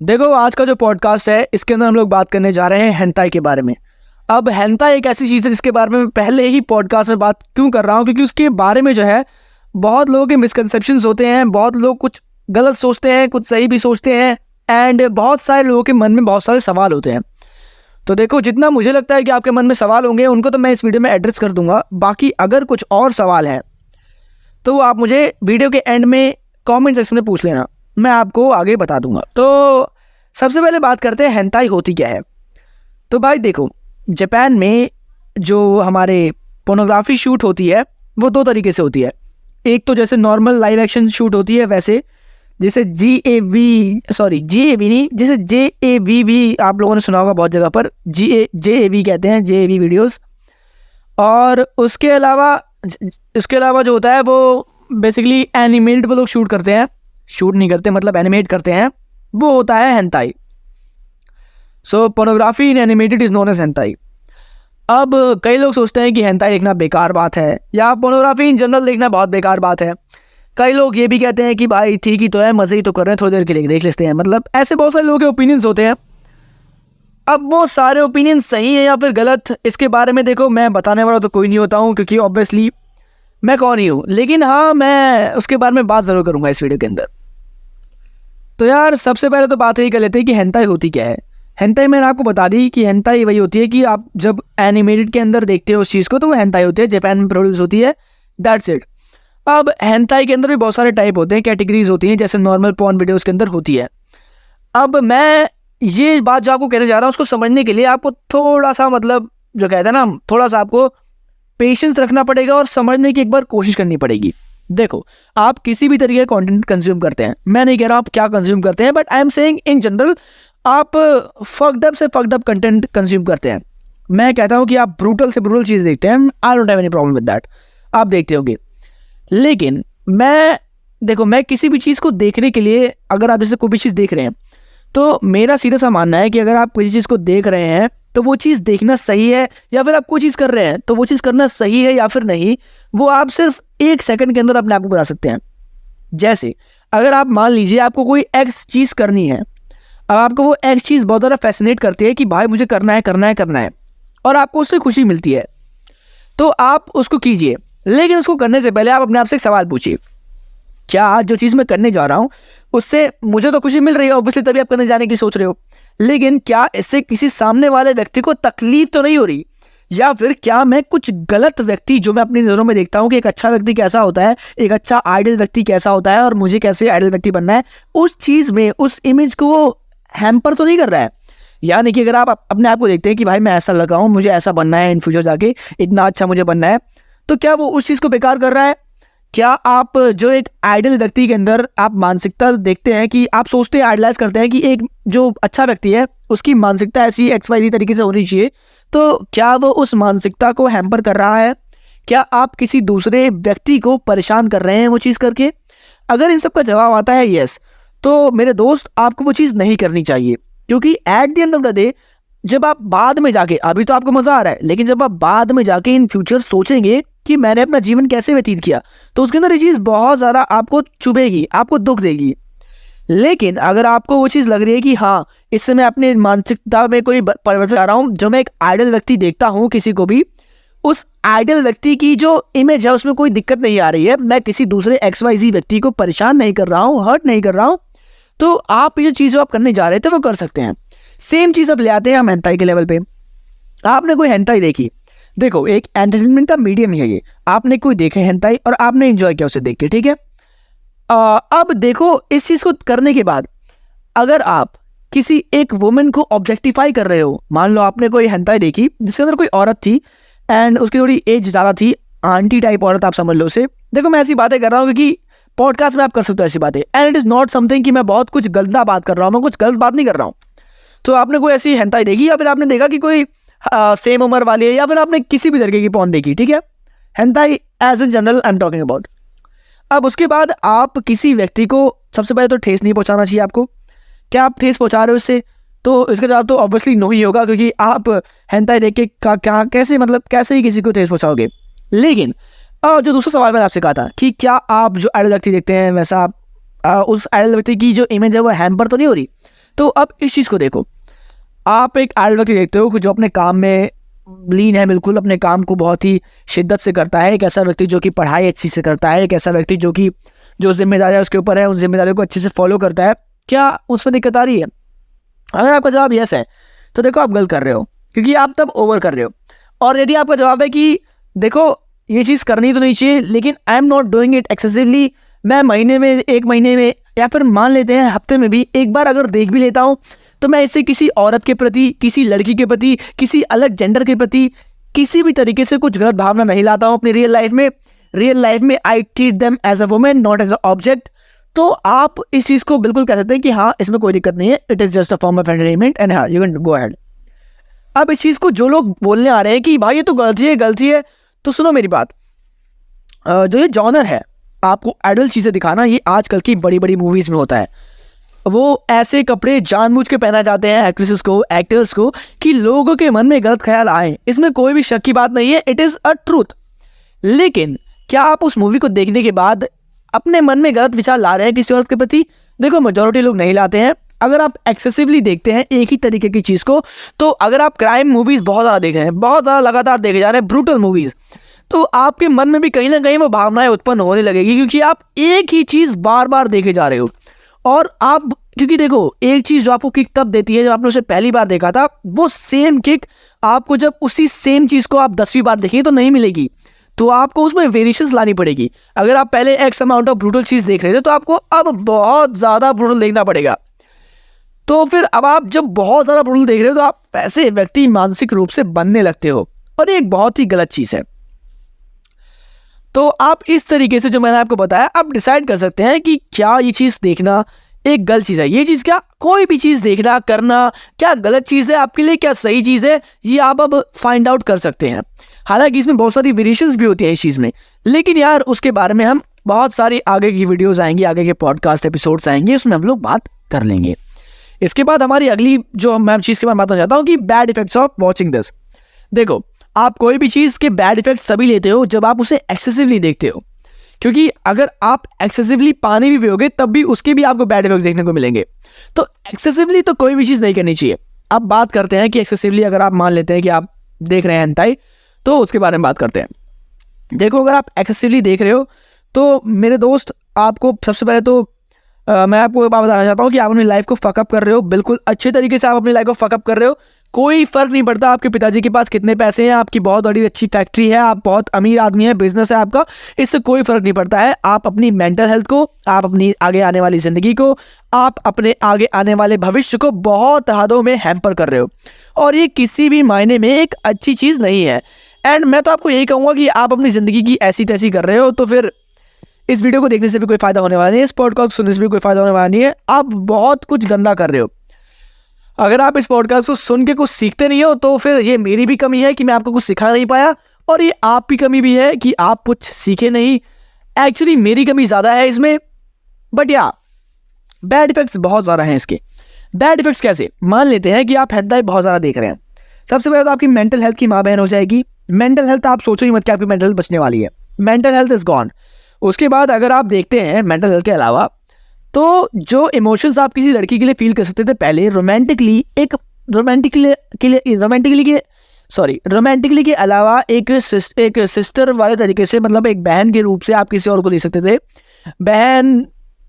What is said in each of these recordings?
देखो, आज का जो पॉडकास्ट है इसके अंदर हम लोग बात करने जा रहे हैं हेंटाई के बारे में। अब हेंटाई एक ऐसी चीज़ है जिसके बारे में मैं पहले ही पॉडकास्ट में बात क्यों कर रहा हूँ, क्योंकि उसके बारे में जो है बहुत लोगों के मिसकंसेप्शंस होते हैं। बहुत लोग कुछ गलत सोचते हैं, कुछ सही भी सोचते हैं, एंड बहुत सारे लोगों के मन में बहुत सारे सवाल होते हैं। तो देखो, जितना मुझे लगता है कि आपके मन में सवाल होंगे उनको तो मैं इस वीडियो में एड्रेस कर दूंगा। बाकी अगर कुछ और सवाल हैं तो आप मुझे वीडियो के एंड में कमेंट सेक्शन में पूछ लेना, मैं आपको आगे बता दूंगा। तो सबसे पहले बात करते हैं हेंटाई होती क्या है। तो भाई देखो, जापान में जो हमारे पोर्नोग्राफी शूट होती है वो दो तरीके से होती है। एक तो जैसे नॉर्मल लाइव एक्शन शूट होती है, वैसे जिसे जिसे JAV भी आप लोगों ने सुना होगा बहुत जगह पर, JAV कहते हैं, JAV वीडियोस। और उसके अलावा जो होता है वो बेसिकली एनिमेटेड वो लोग शूट नहीं करते, मतलब एनिमेट करते हैं, वो होता है hentai. So pornography in animated is known as hentai. अब कई लोग सोचते हैं कि हेंटाई देखना बेकार बात है या पोर्नोग्राफी इन जनरल देखना बहुत बेकार बात है। कई लोग ये भी कहते हैं कि भाई ठीक ही तो है, मज़े ही तो कर रहे हैं, थोड़ी देर के लिए देख लेते हैं। मतलब ऐसे बहुत सारे लोगों के ओपिनियंस होते हैं। अब वो सारे ओपिनियन सही है या फिर गलत, इसके बारे में देखो मैं बताने वाला तो कोई नहीं होता हूँ, क्योंकि ऑब्वियसली मैं कौन ही हूँ। लेकिन हाँ, मैं उसके बारे में बात ज़रूर करूँगा इस वीडियो के अंदर। तो यार सबसे पहले तो बात यही कर लेते हैं कि हेंटाई होती क्या है। हेंटाई मैंने आपको बता दी कि हेंटाई वही होती है कि आप जब एनिमेटेड के अंदर देखते हो उस चीज़ को, तो वो हेंटाई होती है, जापान में प्रोड्यूस होती है, दैट्स इट। अब हेंटाई के अंदर भी बहुत सारे टाइप होते हैं, कैटेगरीज होती हैं, जैसे नॉर्मल पॉर्न वीडियोस के अंदर होती है। अब मैं ये बात जो आपको कहने जा रहा हूँ उसको समझने के लिए आपको थोड़ा सा, मतलब जो कहते हैं ना, थोड़ा सा आपको पेशेंस रखना पड़ेगा और समझने की एक बार कोशिश करनी पड़ेगी। देखो, आप किसी भी तरीके का कंटेंट कंज्यूम करते हैं, मैं नहीं कह रहा आप क्या कंज्यूम करते हैं, but I am saying in general आप फक्ड अप कंटेंट कंज्यूम करते हैं। मैं कहता हूँ कि आप ब्रूटल से ब्रूटल चीज़ देखते हैं, I don't have any problem with that, आप देखते होंगे। लेकिन मैं किसी भी चीज़ को देखने के लिए, अगर आप जैसे कोई भी चीज़ देख रहे हैं, तो मेरा सीधा सा मानना है कि अगर आप किसी चीज़ को देख रहे हैं तो वो चीज़ देखना सही है, या फिर आप कोई चीज़ कर रहे हैं तो वो चीज़ करना सही है या फिर नहीं, वो आप सिर्फ 1 सेकंड के अंदर अपने आप को बता सकते हैं। जैसे अगर आप मान लीजिए आपको कोई एक्स चीज़ करनी है, अब आपको वो एक्स चीज़ बहुत ज़्यादा फैसिनेट करती है कि भाई मुझे करना है, और आपको उससे खुशी मिलती है, तो आप उसको कीजिए। लेकिन उसको करने से पहले आप अपने आप से एक सवाल पूछिए, क्या आज जो चीज़ मैं करने जा रहा हूँ उससे मुझे तो खुशी मिल रही है, ऑब्वियसली तभी आप करने जाने की सोच रहे हो, लेकिन क्या इससे किसी सामने वाले व्यक्ति को तकलीफ तो नहीं हो रही, या फिर क्या मैं कुछ गलत व्यक्ति जो मैं अपनी नज़रों में देखता हूँ कि एक अच्छा व्यक्ति कैसा होता है, एक अच्छा आइडियल व्यक्ति कैसा होता है और मुझे कैसे आइडियल व्यक्ति बनना है, उस चीज़ में उस इमेज को वो हैम्पर तो नहीं कर रहा है। यानी कि अगर आप अपने आप को देखते हैं कि भाई मैं ऐसा लगा हूँ, मुझे ऐसा बनना है, इन फ्यूचर जाके इतना अच्छा मुझे बनना है, तो क्या वो उस चीज़ को बेकार कर रहा है? क्या आप जो एक आइडियल व्यक्ति के अंदर आप मानसिकता देखते हैं कि आप सोचते हैं, आइडलाइज करते हैं कि एक जो अच्छा व्यक्ति है उसकी मानसिकता ऐसी XYZ तरीके से होनी चाहिए, तो क्या वो उस मानसिकता को हैम्पर कर रहा है? क्या आप किसी दूसरे व्यक्ति को परेशान कर रहे हैं वो चीज़ करके? अगर इन सब का जवाब आता है यस, तो मेरे दोस्त आपको वो चीज़ नहीं करनी चाहिए, क्योंकि at the end of the day जब आप बाद में जाके, अभी तो आपको मज़ा आ रहा है, लेकिन जब आप बाद में जाके इन फ्यूचर सोचेंगे कि मैंने अपना जीवन कैसे व्यतीत किया, तो उसके अंदर ये चीज़ बहुत ज़्यादा आपको चुभेगी, आपको दुख देगी। लेकिन अगर आपको वो चीज़ लग रही है कि हाँ, इससे मैं अपनी मानसिकता में कोई परिवर्तन ला रहा हूँ, जो मैं एक आइडियल व्यक्ति देखता हूँ किसी को भी, उस आइडियल व्यक्ति की जो इमेज है उसमें कोई दिक्कत नहीं आ रही है, मैं किसी दूसरे XYZ व्यक्ति को परेशान नहीं कर रहा हूँ, हर्ट नहीं कर रहा हूँ, तो आप ये चीज़ जो आप करने जा रहे थे वो कर सकते हैं। सेम चीज़ अब ले आते हैं हम हेंटाई के लेवल पे। आपने कोई हेंटाई देखी, देखो एक एंटरटेनमेंट का मीडियम है ये, आपने कोई देखे हेंटाई और आपने एंजॉय किया उसे देख के, ठीक है। अब देखो, इस चीज़ को करने के बाद अगर आप किसी एक वुमेन को ऑब्जेक्टिफाई कर रहे हो, मान लो आपने कोई हेंटाई देखी जिसके अंदर कोई औरत थी एंड उसकी थोड़ी एज ज़्यादा थी, आंटी टाइप औरत आप समझ लो उसे। देखो मैं ऐसी बातें कर रहा हूँ क्योंकि पॉडकास्ट में आप कर सकते हो ऐसी बातें, and it is not something कि मैं बहुत कुछ गलत बात कर रहा हूँ, मैं कुछ गलत बात नहीं कर रहा हूँ। तो आपने कोई ऐसी हेंटाई देखी या फिर आपने देखा कि कोई सेम उम्र वाली है, या फिर आपने किसी भी तरीके की पॉर्न देखी, ठीक है, hentai as in general I am talking about. अब उसके बाद आप किसी व्यक्ति को सबसे पहले तो ठेस नहीं पहुंचाना चाहिए आपको। क्या आप ठेस पहुंचा रहे हो इससे? तो इसका जवाब तो ऑब्वियसली नो ही होगा, क्योंकि आप हेंटाई देख के क्या कैसे ही किसी को ठेस पहुंचाओगे। लेकिन जो दूसरा सवाल मैंने आपसे कहा था कि क्या आप जो आइडल व्यक्ति देखते हैं वैसा आप उस आइडल व्यक्ति की जो इमेज है वो हैम्पर तो नहीं हो रही, तो अब इस चीज़ को देखो, आप एक आइडल व्यक्ति देखते हो जो अपने काम में लीन है, बिल्कुल अपने काम को बहुत ही शिद्दत से करता है। एक ऐसा व्यक्ति जो कि पढ़ाई अच्छी से करता है, एक ऐसा व्यक्ति जो कि जो जिम्मेदारियाँ उसके ऊपर है उन जिम्मेदारियों को अच्छे से फॉलो करता है। क्या उसमें दिक्कत आ रही है? अगर आपका जवाब यस है तो देखो आप गलत कर रहे हो, क्योंकि आप तब ओवर कर रहे हो। और यदि आपका जवाब है कि देखो ये चीज़ करनी तो नहीं चाहिए लेकिन I am not doing it excessively, मैं महीने में, एक महीने में, या फिर मान लेते हैं हफ्ते में भी एक बार अगर देख भी लेता हूँ, तो मैं इसे किसी औरत के प्रति, किसी लड़की के प्रति, किसी अलग जेंडर के प्रति किसी भी तरीके से कुछ गलत भावना नहीं लाता हूँ अपनी रियल लाइफ में I treat them as a women not as a object. तो आप इस चीज़ को बिल्कुल कह सकते हैं कि हाँ इसमें कोई दिक्कत नहीं है, it is just a form of entertainment and हाँ यू कैन गो अहेड। अब इस चीज़ को जो लोग बोलने आ रहे हैं कि भाई ये तो गलती है, तो सुनो मेरी बात। जो ये जॉनर है आपको एडल्ट चीज़ें दिखाना, ये आजकल की बड़ी बड़ी मूवीज़ में होता है। वो ऐसे कपड़े जानबूझ के पहना जाते हैं एक्ट्रेसेस को, एक्टर्स को, कि लोगों के मन में गलत ख्याल आए। इसमें कोई भी शक की बात नहीं है, इट इज़ अ ट्रूथ। लेकिन क्या आप उस मूवी को देखने के बाद अपने मन में गलत विचार ला रहे हैं किसी औरत के प्रति? देखो मेजॉरिटी लोग नहीं लाते हैं। अगर आप एक्सेसिवली देखते हैं एक ही तरीके की चीज़ को, तो अगर आप क्राइम मूवीज़ बहुत ज़्यादा देख रहे हैं, बहुत ज़्यादा लगातार देखे जा रहे हैं, ब्रूटल मूवीज़, तो आपके मन में भी कहीं ना कहीं वो भावनाएं उत्पन्न होने लगेगी, क्योंकि आप एक ही चीज़ बार बार देखे जा रहे हो। और आप, क्योंकि देखो एक चीज़ जो आपको किक तब देती है जब आपने उसे पहली बार देखा था, वो सेम किक आपको जब उसी सेम चीज़ को आप 10वीं बार देखेंगे तो नहीं मिलेगी। तो आपको उसमें वेरिएशंस लानी पड़ेगी। अगर आप पहले एक्स अमाउंट ऑफ ब्रूटल चीज़ देख रहे थे तो आपको अब बहुत ज़्यादा ब्रूटल देखना पड़ेगा। तो फिर अब आप जब बहुत ज़्यादा ब्रूटल देख रहे हो तो आप ऐसे व्यक्ति मानसिक रूप से बनने लगते हो, और ये एक बहुत ही गलत चीज़ है। तो आप इस तरीके से जो मैंने आपको बताया, आप डिसाइड कर सकते हैं कि क्या ये चीज़ देखना एक गलत चीज़ है। ये चीज़ क्या, कोई भी चीज़ देखना करना क्या गलत चीज़ है आपके लिए, क्या सही चीज़ है, ये आप अब फाइंड आउट कर सकते हैं। हालांकि इसमें बहुत सारी वेरिएशंस भी होती है इस चीज़ में, लेकिन यार उसके बारे में हम बहुत सारी आगे की वीडियोज़ आएंगी, आगे के पॉडकास्ट एपिसोड्स आएंगे, उसमें हम लोग बात कर लेंगे। इसके बाद हमारी अगली जो मैं चीज़ के बारे में बताना चाहता हूँ कि bad effects of watching this. देखो आप कोई भी चीज़ के बैड इफेक्ट सभी लेते हो जब आप उसे एक्सेसिवली देखते हो, क्योंकि अगर आप एक्सेसिवली पानी भी पियोगे तब भी उसके भी आपको बैड इफेक्ट देखने को मिलेंगे। तो एक्सेसिवली तो कोई भी चीज़ नहीं करनी चाहिए। अब बात करते हैं कि एक्सेसिवली अगर आप मान लेते हैं कि आप देख रहे हैं हेंटाई, तो उसके बारे में बात करते हैं। देखो अगर आप एक्सेसिवली देख रहे हो तो मेरे दोस्त, आपको सबसे पहले तो मैं आपको एक बात बताना चाहता हूँ कि आप अपनी लाइफ को फकअप कर रहे हो, बिल्कुल अच्छे तरीके से आप अपनी लाइफ को फकअप कर रहे हो। कोई फ़र्क नहीं पड़ता आपके पिताजी के पास कितने पैसे हैं, आपकी बहुत बड़ी अच्छी फैक्ट्री है, आप बहुत अमीर आदमी है, बिजनेस है आपका, इससे कोई फ़र्क नहीं पड़ता है। आप अपनी मेंटल हेल्थ को, आप अपनी आगे आने वाली ज़िंदगी को, आप अपने आगे आने वाले भविष्य को बहुत हदों में हैम्पर कर रहे हो, और ये किसी भी मायने में एक अच्छी चीज़ नहीं है। एंड मैं तो आपको यही कहूँगा कि आप अपनी ज़िंदगी की ऐसी तैसी कर रहे हो, तो फिर इस वीडियो को देखने से भी कोई फ़ायदा होने वाला नहीं है, इस पॉडकास्ट सुनने से भी कोई फ़ायदा होने वाला नहीं है। आप बहुत कुछ गंदा कर रहे हो। अगर आप इस पॉडकास्ट को सुन के कुछ सीखते नहीं हो तो फिर ये मेरी भी कमी है कि मैं आपको कुछ सिखा नहीं पाया, और ये आप की कमी भी है कि आप कुछ सीखे नहीं। एक्चुअली मेरी कमी ज़्यादा है इसमें, बट या बैड इफेक्ट्स बहुत ज़्यादा हैं इसके। बैड इफेक्ट्स कैसे, मान लेते हैं कि आप हेंटाई बहुत ज़्यादा देख रहे हैं। सबसे पहले तो आपकी मेंटल हेल्थ की माँ बहन हो जाएगी। मेंटल हेल्थ आप सोचो ही मत कि आपकी मेंटल हेल्थ बचने वाली है, मेंटल हेल्थ इज़ गॉन। उसके बाद अगर आप देखते हैं मेंटल हेल्थ के अलावा, तो जो इमोशंस आप किसी लड़की के लिए फील कर सकते थे पहले रोमांटिकली के अलावा एक सिस्टर वाले तरीके से, मतलब एक बहन के रूप से आप किसी और को दे सकते थे, बहन,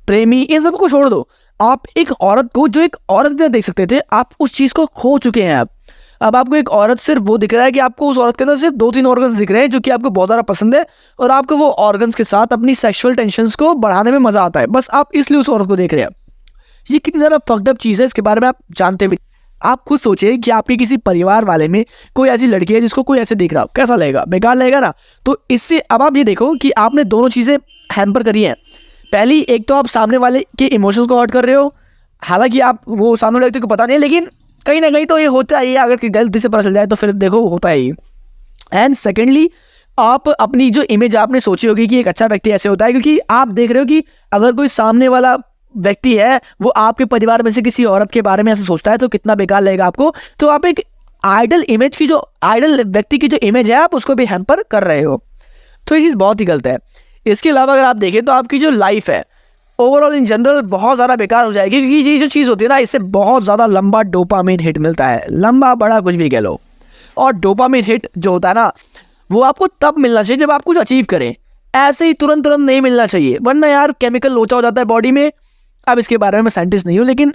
प्रेमी, ये सब को छोड़ दो। आप एक औरत को जो एक औरत देख सकते थे, आप उस चीज़ को खो चुके हैं। अब आपको एक औरत सिर्फ वो दिख रहा है कि आपको उस औरत के अंदर सिर्फ 2-3 ऑर्गन्स दिख रहे हैं जो कि आपको बहुत ज़्यादा पसंद है, और आपको वो ऑर्गन्स के साथ अपनी सेक्सुअल टेंशन्स को बढ़ाने में मज़ा आता है, बस आप इसलिए उस औरत को देख रहे हैं। ये कितनी ज़्यादा फक्ड अप चीज़ है, इसके बारे में आप जानते भी। आप खुद सोचिए कि आपके किसी परिवार वाले में कोई ऐसी लड़की है जिसको कोई ऐसे देख रहा हो, कैसा लगेगा? बेकार लगेगा ना। तो इससे अब आप ये देखो कि आपने दोनों चीज़ें हैम्पर करी हैं। पहली, एक तो आप सामने वाले के इमोशंस को हर्ट कर रहे हो, हालांकि आप वो सामने वाले व्यक्ति को पता नहीं है, लेकिन कहीं ना कहीं तो ये होता है। अगर गलती से पता चल जाए तो फिर देखो होता है ये। एंड सेकेंडली, आप अपनी जो इमेज आपने सोची होगी कि एक अच्छा व्यक्ति ऐसे होता है, क्योंकि आप देख रहे हो कि अगर कोई सामने वाला व्यक्ति है वो आपके परिवार में से किसी औरत के बारे में ऐसे सोचता है तो कितना बेकार लगेगा आपको। तो आप एक आइडल व्यक्ति की जो इमेज है आप उसको भी हैम्पर कर रहे हो, तो ये चीज़ बहुत ही गलत है। इसके अलावा अगर आप देखें तो आपकी जो लाइफ है ओवरऑल इन जनरल बहुत ज़्यादा बेकार हो जाएगी, क्योंकि ये जो चीज़ होती है ना, इससे बहुत ज़्यादा लंबा डोपामिन हिट मिलता है, लंबा बड़ा कुछ भी कह लो। और डोपामिन हिट जो होता है ना, वो आपको तब मिलना चाहिए जब आप कुछ अचीव करें, ऐसे ही तुरंत तुरंत नहीं मिलना चाहिए, वरना यार केमिकल लोचा हो जाता है बॉडी में। अब इसके बारे में मैं साइंटिस्ट नहीं हूँ, लेकिन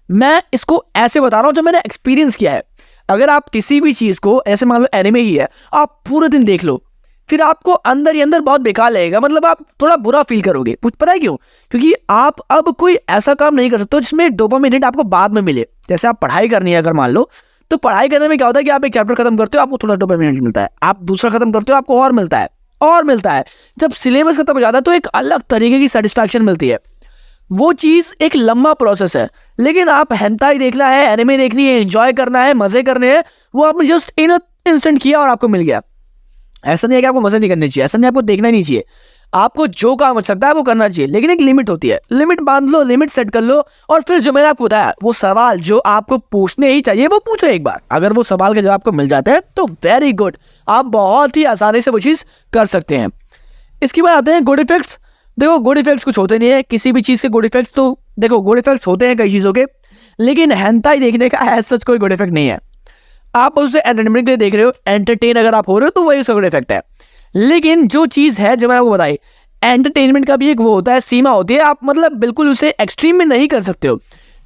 मैं इसको ऐसे बता रहा हूँ जो मैंने एक्सपीरियंस किया है। अगर आप किसी भी चीज़ को ऐसे मान लो एनिमे ही है, आप पूरे दिन देख लो, फिर आपको अंदर ही अंदर बहुत बेकार लगेगा, मतलब आप थोड़ा बुरा फील करोगे। कुछ पता है क्यों? क्योंकि आप अब कोई ऐसा काम नहीं कर सकते जिसमें डोपामिन हिट आपको बाद में मिले। जैसे आप पढ़ाई करनी है अगर मान लो, तो पढ़ाई करने में क्या होता है कि आप एक चैप्टर खत्म करते हो, आपको थोड़ा डोपामिन हिट मिलता है, आप दूसरा खत्म करते हो, आपको और मिलता है और मिलता है। जब सिलेबस खत्म हो जाता है तो एक अलग तरीके की सेटिस्फैक्शन मिलती है। वो चीज़ एक लंबा प्रोसेस है, लेकिन आप हेंटाई देखना है, एनिमे देखनी है, एंजॉय करना है, मजे करने हैं, वो आपने जस्ट इन इंस्टेंट किया और आपको मिल गया। ऐसा नहीं है कि आपको मजे नहीं करने चाहिए, ऐसा नहीं आपको देखना ही नहीं चाहिए, आपको जो काम अच्छा लगता है वो करना चाहिए, लेकिन एक लिमिट होती है। लिमिट बांध लो, लिमिट सेट कर लो, और फिर जो मैंने आपको बताया वो सवाल जो आपको पूछने ही चाहिए वो पूछो एक बार। अगर वो सवाल के जवाब आपको मिल जाते हैं तो वेरी गुड, आप बहुत ही आसानी से वो चीज़ कर सकते हैं। इसके बाद आते हैं गुड इफेक्ट्स। देखो गुड इफेक्ट्स कुछ होते नहीं है किसी भी चीज़ के। गुड इफेक्ट्स तो देखो, गुड इफेक्ट्स होते हैं कई चीज़ों के, लेकिन हेंटाई देखने का एज सच कोई गुड इफेक्ट नहीं है। आप उसे एंटरटेनमेंट के लिए देख रहे हो, एंटरटेन अगर आप हो रहे हो तो वही उसका गुड इफेक्ट है। लेकिन जो चीज़ है जो मैंने आपको बताई, एंटरटेनमेंट का भी एक वो होता है, सीमा होती है, आप मतलब बिल्कुल उसे एक्सट्रीम में नहीं कर सकते हो।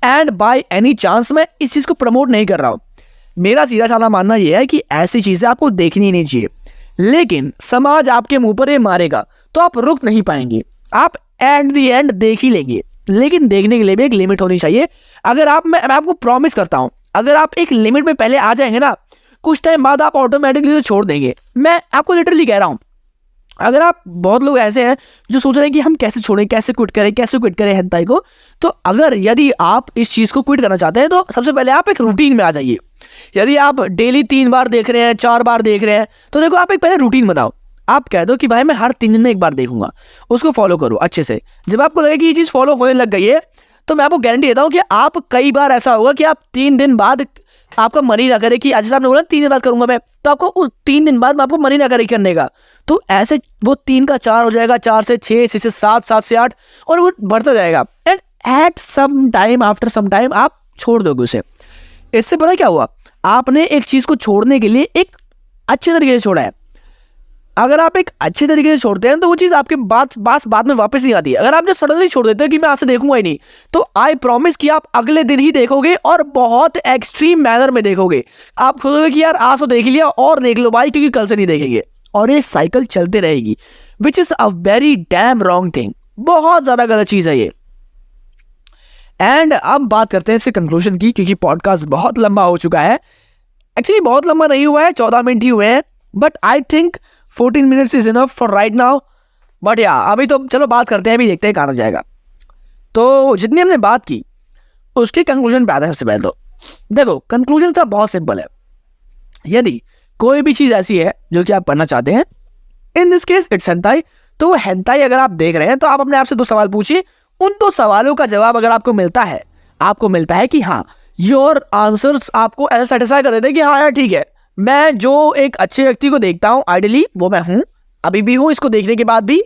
एंड बाय एनी चांस मैं इस चीज़ को प्रमोट नहीं कर रहा हूँ, मेरा सीधा साधा मानना यह है कि ऐसी चीज़ें आपको देखनी ही नहीं चाहिए, लेकिन समाज आपके मुंह पर ये मारेगा तो आप रुक नहीं पाएंगे, आप एट द एंड देख ही लेंगे, लेकिन देखने के लिए भी एक लिमिट होनी चाहिए। अगर आप मैं आपको प्रॉमिस करता हूँ, अगर आप एक लिमिट में पहले आ जाएंगे ना, कुछ टाइम बाद आप ऑटोमेटिकली छोड़ देंगे। मैं आपको लिटरली कह रहा हूँ। अगर आप, बहुत लोग ऐसे हैं जो सोच रहे हैं कि हम कैसे छोड़ें, कैसे क्विट करें हेंटाई को, तो अगर यदि आप इस चीज़ को क्विट करना चाहते हैं तो सबसे पहले आप एक रूटीन में आ जाइए। यदि आप डेली 3 बार देख रहे हैं, 4 बार देख रहे हैं, तो देखो आप एक पहले रूटीन बनाओ। आप कह दो कि भाई मैं हर 3 दिन में एक बार देखूंगा, उसको फॉलो करो अच्छे से। जब आपको लगे कि ये चीज़ फॉलो होने लग गई है, तो मैं आपको गारंटी देता हूँ कि आप कई बार ऐसा होगा कि आप 3 दिन बाद आपका मन ही ना करे कि आज आपने बोला 3 दिन बाद करूंगा मैं, तो आपको उस 3 दिन बाद में आपको मन ही ना करे करने का, तो ऐसे वो 3 का 4 हो जाएगा, 4 से 6, 6 से 7, 7 से 8, और वो बढ़ता जाएगा। And at some time, after some time आप छोड़ दोगे उसे। इससे पता क्या हुआ, आपने एक चीज़ को छोड़ने के लिए एक अच्छे तरीके से छोड़ा है। अगर आप एक अच्छे तरीके से छोड़ते हैं तो वो चीज़ आपके बाद में वापस नहीं आती है। अगर आप जो सडनली छोड़ देते हो कि मैं आज से देखूंगा ही नहीं, तो आई प्रॉमिस कि आप अगले दिन ही देखोगे और बहुत एक्सट्रीम मैनर में देखोगे। आप सोचोगे कि यार आज तो देख लिया और देख लो भाई, क्योंकि कल से नहीं देखेंगे, और ये साइकिल चलते रहेगी, which is a very dam wrong thing. बहुत ज़्यादा गलत चीज़ है ये। एंड अब बात करते हैं इससे कंक्लूजन की, क्योंकि पॉडकास्ट बहुत लंबा हो चुका है। एक्चुअली बहुत लंबा नहीं हुआ है, 14 मिनट ही हुए हैं, but I think 14 minutes is enough for right now. But या अभी तो चलो बात करते हैं, अभी देखते हैं कहाँ जाएगा। तो जितनी हमने बात की उसके कंक्लूजन पे आता है। सबसे पहले तो देखो, कंक्लूजन तो बहुत सिंपल है। यदि कोई भी चीज़ ऐसी है जो कि आप करना चाहते हैं, in this case it's hentai, तो वो हेंटाई अगर आप देख रहे हैं तो आप अपने आप से 2 सवाल पूछिए। उन 2 सवालों का जवाब अगर आपको मिलता है कि हाँ, योर आंसर्स आपको ऐसा सेटिस्फाई कर देते हैं कि हाँ यार ठीक है, मैं जो एक अच्छे व्यक्ति को देखता हूँ आइडियली, वो मैं हूँ, अभी भी हूँ इसको देखने के बाद भी,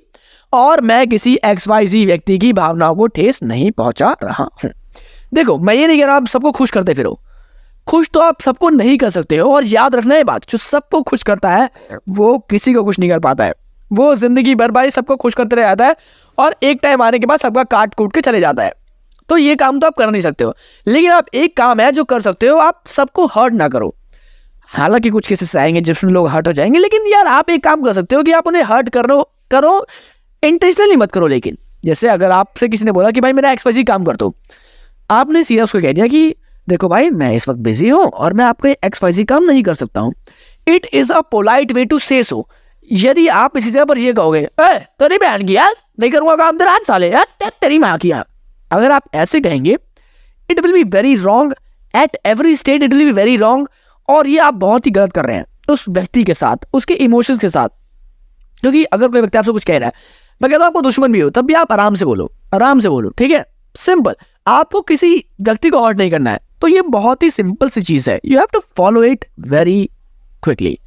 और मैं किसी XYZ व्यक्ति की भावनाओं को ठेस नहीं पहुँचा रहा हूँ। देखो मैं ये नहीं कह रहा आप सबको खुश करते फिरो, खुश तो आप सबको नहीं कर सकते हो, और याद रखना ये बात, जो सबको खुश करता है वो किसी को खुश नहीं कर पाता है। वो जिंदगी भर भाई सबको खुश करते रह जाता है, और एक टाइम आने के बाद सबका काट कूट के चले जाता है। तो ये काम तो आप कर नहीं सकते हो, लेकिन आप एक काम है जो कर सकते हो, आप सबको हर्ट ना करो। हालांकि कुछ केसेस आएंगे जिसमें लोग हर्ट हो जाएंगे, लेकिन यार आप एक काम कर सकते हो कि आप उन्हें हर्ट करो इंटेंशनली मत करो। लेकिन जैसे अगर आपसे किसी ने बोला कि भाई मेरा XYZ काम कर दो, आपने सीधा उसको कह दिया कि देखो भाई मैं इस वक्त बिजी हूँ और मैं आपका XYZ काम नहीं कर सकता हूँ। It is a polite way to say so. यदि आप इसी जगह पर ये कहोगे तेरी बहन की यार नहीं करूँगा काम तेरा, साले यार तेरी माँ की यार, अगर आप ऐसे कहेंगे it will be very wrong at every state, it will be very wrong. और ये आप बहुत ही गलत कर रहे हैं उस व्यक्ति के साथ, उसके इमोशंस के साथ। क्योंकि अगर कोई व्यक्ति आपसे कुछ कह रहा है, मैं कहता हूँ आपको दुश्मन भी हो तब भी आप आराम से बोलो, ठीक है, सिंपल। आपको किसी व्यक्ति को हर्ट नहीं करना है, तो ये बहुत ही सिंपल सी चीज़ है। You have to follow it very quickly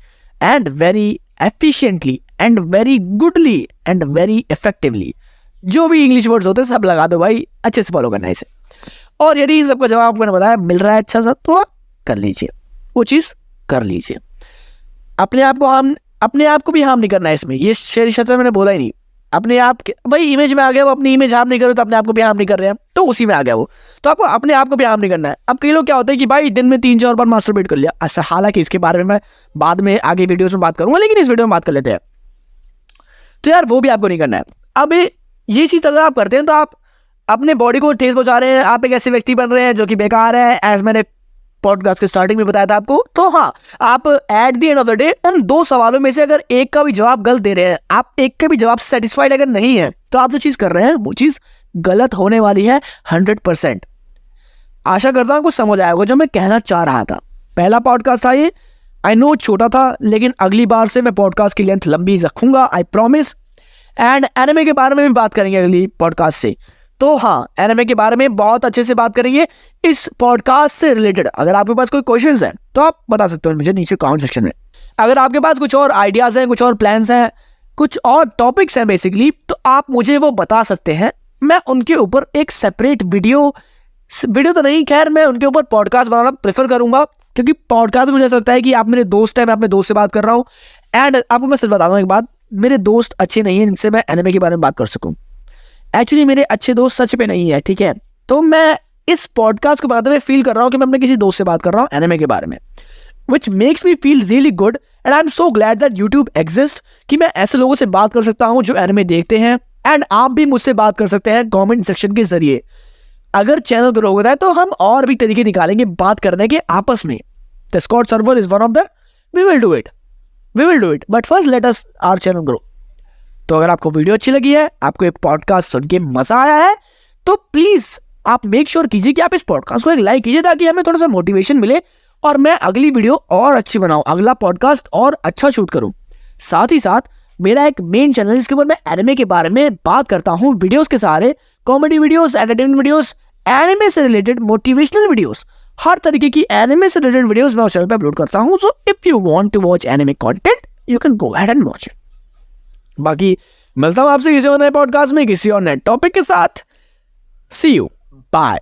and very efficiently and very goodly and very effectively. जो भी इंग्लिश वर्ड्स होते हैं सब लगा दो भाई, अच्छे से फॉलो करना है इसे। और यदि इन सबका जवाब मैंने बताया मिल रहा है अच्छा सा, तो कर लीजिए, वो चीज़ कर लीजिए। अपने आप को भी हार्म नहीं करना है इसमें, ये शेर शब्द मैंने बोला ही नहीं। अपने आप के भाई इमेज में आ गया वो, अपनी इमेज हार्म नहीं करो तो अपने आप को भी हार्म नहीं कर रहे हैं, तो उसी में आ गया वो। तो आपको अपने आप को भी हार्म नहीं करना है। अब कई लोग क्या होता है कि भाई दिन में 3-4 बार मास्टरबेट कर लिया, ऐसा, हालांकि इसके बारे में मैं बाद में आगे वीडियोस में बात करूंगा, लेकिन इस वीडियो में बात कर लेते हैं। तो यार वो भी आपको नहीं करना है। अब ये चीज़ अगर आप करते हैं तो आप अपने बॉडी को ठेस पहुंचा रहे हैं, आप एक ऐसे व्यक्ति बन रहे हैं जो कि बेकार है, एज मैंने पॉडकास्ट के स्टार्टिंग में बताया था आपको। तो हाँ, आप at the end of the day उन 2 सवालों में से अगर एक का भी जवाब गलत दे रहे हैं, आप एक का भी जवाब सेटिस्फाइड अगर नहीं है, तो आप जो चीज़ कर रहे हैं वो चीज़ गलत होने वाली है 100%। आशा करता हूँ कुछ समझ आया होगा जो मैं कहना चाह रहा था। पहला पॉडकास्ट था ये, आई नो छोटा था, लेकिन अगली बार से मैं पॉडकास्ट की लेंथ लंबी रखूंगा, आई प्रॉमिस। एंड एनिमे के बारे में भी बात करेंगे अगली पॉडकास्ट से। तो हाँ, एनिमे के बारे में बहुत अच्छे से बात करेंगे इस पॉडकास्ट से रिलेटेड। अगर आपके पास कोई क्वेश्चंस हैं तो आप बता सकते हो मुझे नीचे कमेंट सेक्शन में। अगर आपके पास कुछ और आइडियाज़ हैं, कुछ और प्लान्स हैं, कुछ और टॉपिक्स हैं बेसिकली, तो आप मुझे वो बता सकते हैं। मैं उनके ऊपर एक सेपरेट वीडियो तो नहीं, खैर मैं उनके ऊपर पॉडकास्ट बनाना प्रेफर करूँगा, क्योंकि पॉडकास्ट मुझे ऐसा लगता है कि आप मेरे दोस्त हैं, मैं अपने दोस्त से बात कर रहा हूँ। एंड आपको मैं सच बता दूँ एक बात, मेरे दोस्त अच्छे नहीं हैं जिनसे मैं एनिमे के बारे में बात कर सकूँ। एक्चुअली मेरे अच्छे दोस्त सच पे नहीं है, ठीक है। तो मैं इस पॉडकास्ट को बनाते हुए फील कर रहा हूँ कि मैं अपने किसी दोस्त से बात कर रहा हूँ एनिमे के बारे में, which makes me feel really good and I am so glad that YouTube exist, कि मैं ऐसे लोगों से बात कर सकता हूँ जो एनिमे देखते हैं। एंड आप भी मुझसे बात कर सकते हैं कमेंट सेक्शन के जरिए। अगर चैनल ग्रो होता है तो हम और भी तरीके निकालेंगे बात करने के आपस में। Discord server is one of the, we will do it, but first let us our channel grow. तो अगर आपको वीडियो अच्छी लगी है, आपको एक पॉडकास्ट सुन के मजा आया है, तो प्लीज आप मेक श्योर कीजिए कि आप इस पॉडकास्ट को एक लाइक कीजिए, ताकि हमें थोड़ा सा मोटिवेशन मिले और मैं अगली वीडियो और अच्छी बनाऊं, अगला पॉडकास्ट और अच्छा शूट करूं। साथ ही साथ मेरा एक मेन चैनल है जिसके ऊपर मैं एनिमे के बारे में बात करता हूं, वीडियोस के सारे, comedy videos, entertainment videos, anime से रिलेटेड मोटिवेशनल वीडियोस, हर तरीके की एनिमे से रिलेटेड वीडियोस मैं उस चैनल पे अपलोड करता हूं। So if you want to watch anime content you can go ahead and watch it. बाकी मिलता हूं आपसे किसी और नए पॉडकास्ट में किसी और नए टॉपिक के साथ। सी यू, बाय।